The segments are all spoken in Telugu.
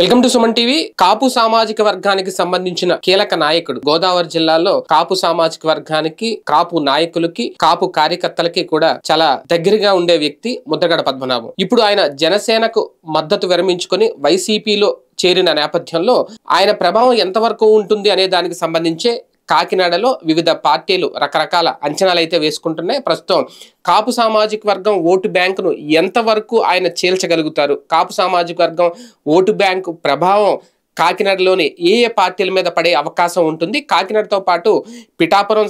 Welcome to Suman TV. Kapu సామాజిక వర్గానికి సంబంధించిన కీలక నాయకుడు గోదావరి జిల్లాలో కాపు సామాజిక వర్గానికి, కాపు నాయకులకి, కాపు కార్యకర్తలకి కూడా చాలా దగ్గరగా ఉండే వ్యక్తి ముద్రగడ పద్మనాభం. ఇప్పుడు ఆయన జనసేనకు మద్దతు విరమించుకొని వైసీపీలో చేరిన నేపథ్యంలో ఆయన ప్రభావం ఎంతవరకు ఉంటుంది అనే దానికి సంబంధించే కాకినాడలో వివిధ పార్టీలు రకరకాల అంచనాలు అయితే వేసుకుంటున్నాయి. ప్రస్తుతం కాపు సామాజిక వర్గం ఓటు బ్యాంకును ఎంతవరకు ఆయన చీల్చగలుగుతారు, కాపు సామాజిక వర్గం ఓటు బ్యాంకు ప్రభావం కాకినాడలోని ఏ పార్టీల మీద పడే అవకాశం ఉంటుంది, కాకినాడతో పాటు పిఠాపురం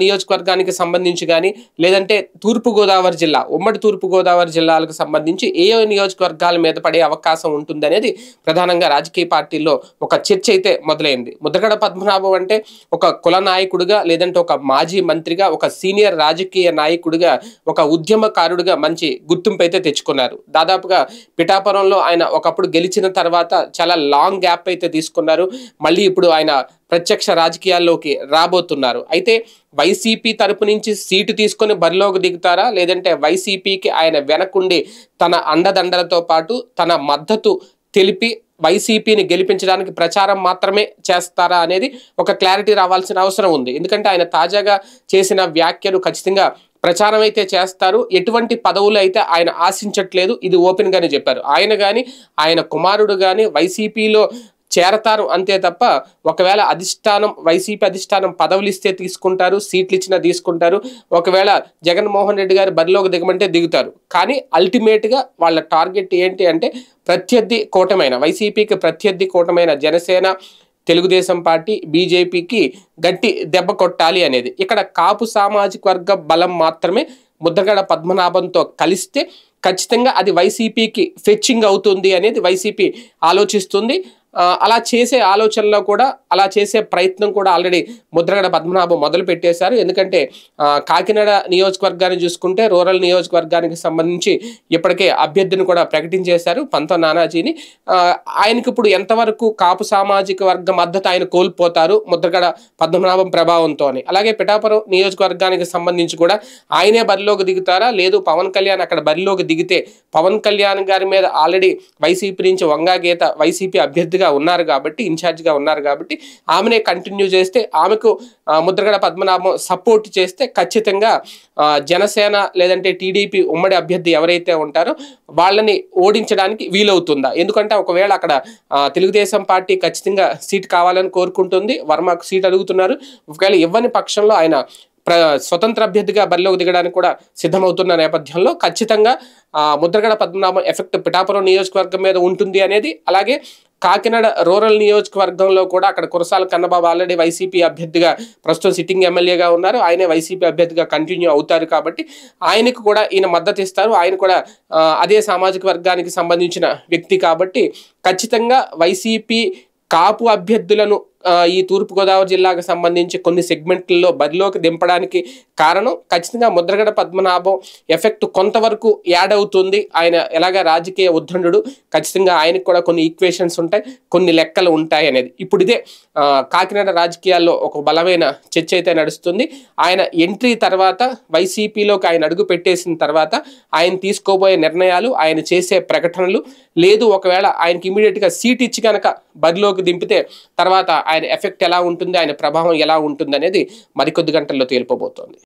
నియోజకవర్గానికి సంబంధించి కానీ లేదంటే తూర్పుగోదావరి జిల్లా, ఉమ్మడి తూర్పుగోదావరి జిల్లాలకు సంబంధించి ఏ నియోజకవర్గాల మీద పడే అవకాశం ఉంటుంది అనేది ప్రధానంగా రాజకీయ పార్టీల్లో ఒక చర్చ అయితే మొదలైంది. ముద్రగడ పద్మనాభం అంటే ఒక కుల నాయకుడిగా, లేదంటే ఒక మాజీ మంత్రిగా, ఒక సీనియర్ రాజకీయ నాయకుడిగా, ఒక ఉద్యమకారుడిగా మంచి గుర్తింపు అయితే తెచ్చుకున్నారు. దాదాపుగా పిఠాపురంలో ఆయన ఒకప్పుడు గెలిచిన తర్వాత చాలా లాంగ్ గ్యాప్ అయితే తీసుకున్నారు. మళ్ళీ ఇప్పుడు ఆయన ప్రత్యక్ష రాజకీయాల్లోకి రాబోతున్నారు. అయితే వైసీపీ తరపు నుంచి సీటు తీసుకొని బరిలోకి దిగుతారా, లేదంటే వైసీపీకి ఆయన వెనకుండి తన అండదండలతో పాటు తన మద్దతు తెలిపి వైసీపీని గెలిపించడానికి ప్రచారం మాత్రమే చేస్తారా అనేది ఒక క్లారిటీ రావాల్సిన అవసరం ఉంది. ఎందుకంటే ఆయన తాజాగా చేసిన వ్యాఖ్యలు ఖచ్చితంగా ప్రచారం అయితే చేస్తారు, ఎటువంటి పదవులు అయితే ఆయన ఆశించట్లేదు, ఇది ఓపెన్ గానే చెప్పారు. ఆయన కానీ ఆయన కుమారుడు కానీ వైసీపీలో చేరతారు అంతే తప్ప ఒకవేళ అధిష్టానం, వైసీపీ అధిష్టానం పదవులు ఇస్తే తీసుకుంటారు, సీట్లు ఇచ్చినా తీసుకుంటారు, ఒకవేళ జగన్మోహన్ రెడ్డి గారు బరిలోకి దిగమంటే దిగుతారు. కానీ అల్టిమేట్గా వాళ్ళ టార్గెట్ ఏంటి అంటే ప్రత్యర్థి కూటమైన వైసీపీకి ప్రత్యర్థి కూటమైన జనసేన, తెలుగుదేశం పార్టీ, బీజేపీకి గట్టి దెబ్బ కొట్టాలి అనేది. ఇక్కడ కాపు సామాజిక వర్గ బలం మాత్రమే ముద్రగడ పద్మనాభంతో కలిస్తే ఖచ్చితంగా అది వైసీపీకి ఫెచ్చింగ్ అవుతుంది అనేది వైసీపీ ఆలోచిస్తుంది. అలా చేసే ఆలోచనలో కూడా, అలా చేసే ప్రయత్నం కూడా ఆల్రెడీ ముద్రగడ పద్మనాభం మొదలు పెట్టేశారు. ఎందుకంటే కాకినాడ నియోజకవర్గాన్ని చూసుకుంటే రూరల్ నియోజకవర్గానికి సంబంధించి ఇప్పటికే అభ్యర్థిని కూడా ప్రకటించేశారు, పంతం నానాజీని. ఆయనకి ఇప్పుడు ఎంతవరకు కాపు సామాజిక వర్గ మద్దతు ఆయన కోల్పోతారు ముద్రగడ పద్మనాభం ప్రభావంతో. అలాగే పిఠాపురం నియోజకవర్గానికి సంబంధించి కూడా ఆయనే బరిలోకి దిగుతారా, లేదు పవన్ కళ్యాణ్ అక్కడ బరిలోకి దిగితే పవన్ కళ్యాణ్ గారి మీద ఆల్రెడీ వైసీపీ నుంచి వంగా గీత వైసీపీ అభ్యర్థిగా ఉన్నారు కాబట్టి, ఇన్ఛార్జిగా ఉన్నారు కాబట్టి ఆమెనే కంటిన్యూ చేస్తే, ఆమెకు ముద్రగడ పద్మనాభం సపోర్ట్ చేస్తే ఖచ్చితంగా జనసేన లేదంటే టీడీపీ ఉమ్మడి అభ్యర్థి ఎవరైతే ఉంటారో వాళ్ళని ఓడించడానికి వీలవుతుందా? ఎందుకంటే ఒకవేళ అక్కడ తెలుగుదేశం పార్టీ ఖచ్చితంగా సీట్ కావాలని కోరుకుంటుంది, వర్మకు సీట్ అడుగుతున్నారు. ఒకవేళ ఇవ్వని పక్షంలో ఆయన స్వతంత్ర అభ్యర్థిగా బరిలోకి దిగడానికి కూడా సిద్ధమవుతున్న నేపథ్యంలో ఖచ్చితంగా ముద్రగడ పద్మనాభం ఎఫెక్ట్ పిఠాపురం నియోజకవర్గం మీద ఉంటుంది అనేది. అలాగే కాకినాడ రూరల్ నియోజకవర్గంలో కూడా అక్కడ కురసాల కన్నబాబు ఆల్రెడీ వైసీపీ అభ్యర్థిగా ప్రస్తుతం సిట్టింగ్ ఎమ్మెల్యేగా ఉన్నారు, ఆయనే వైసీపీ అభ్యర్థిగా కంటిన్యూ అవుతారు కాబట్టి ఆయనకు కూడా ఈయన మద్దతు ఇస్తారు. ఆయన కూడా అదే సామాజిక వర్గానికి సంబంధించిన వ్యక్తి కాబట్టి ఖచ్చితంగా వైసీపీ కాపు అభ్యర్థులను ఈ తూర్పుగోదావరి జిల్లాకు సంబంధించి కొన్ని సెగ్మెంట్లలో బరిలోకి దింపడానికి కారణం ఖచ్చితంగా ముద్రగడ పద్మనాభం ఎఫెక్ట్ కొంతవరకు యాడ్ అవుతుంది. ఆయన ఎలాగా రాజకీయ ఉద్దండు, ఖచ్చితంగా ఆయనకు కూడా కొన్ని ఈక్వేషన్స్ ఉంటాయి, కొన్ని లెక్కలు ఉంటాయి అనేది. ఇప్పుడు ఇదే కాకినాడ రాజకీయాల్లో ఒక బలమైన చర్చ అయితే నడుస్తుంది. ఆయన ఎంట్రీ తర్వాత వైసీపీలోకి ఆయన అడుగు పెట్టేసిన తర్వాత ఆయన తీసుకోబోయే నిర్ణయాలు, ఆయన చేసే ప్రకటనలు, లేదు ఒకవేళ ఆయనకి ఇమీడియట్గా సీట్ ఇచ్చి కనుక బరిలోకి దింపితే తర్వాత ఆయన ఎఫెక్ట్ ఎలా ఉంటుంది, ఆయన ప్రభావం ఎలా ఉంటుంది అనేది మరికొద్ది గంటల్లో తేలిపోబోతోంది.